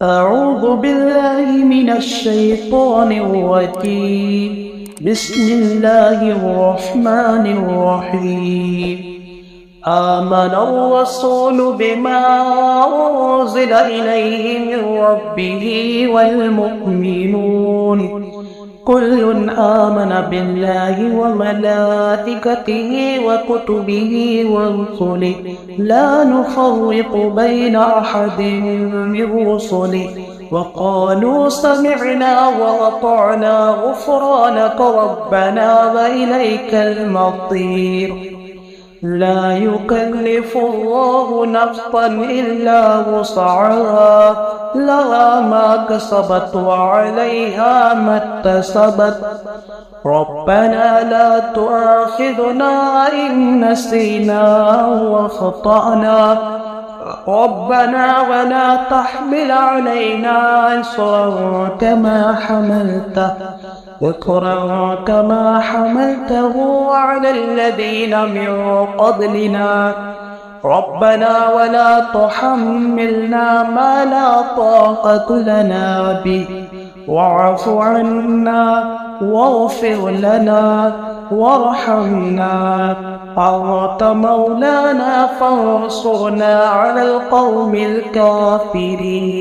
أعوذ بالله من الشيطان الرجيم. بسم الله الرحمن الرحيم. آمن الرسول بما أنزل إليه من ربه والمؤمنون كل آمن بالله وملائكته وكتبه ورسله لا نفرق بين أحد من رسله وقالوا سمعنا وأطعنا غفرانك ربنا وإليك المصير. لا يكلف الله نفسا إلا وسعها لها ما كسبت وعليها ما اكتسبت ربنا لا تؤاخذنا إن نسينا وخطأنا ربنا ولا تحمل علينا إصرا كما حملته على الذين من قبلنا ربنا ولا تحملنا ما لا طاقة لنا به واعف عنا واغفر لنا وارحمنا أنت مولانا فانصرنا على القوم الكافرين.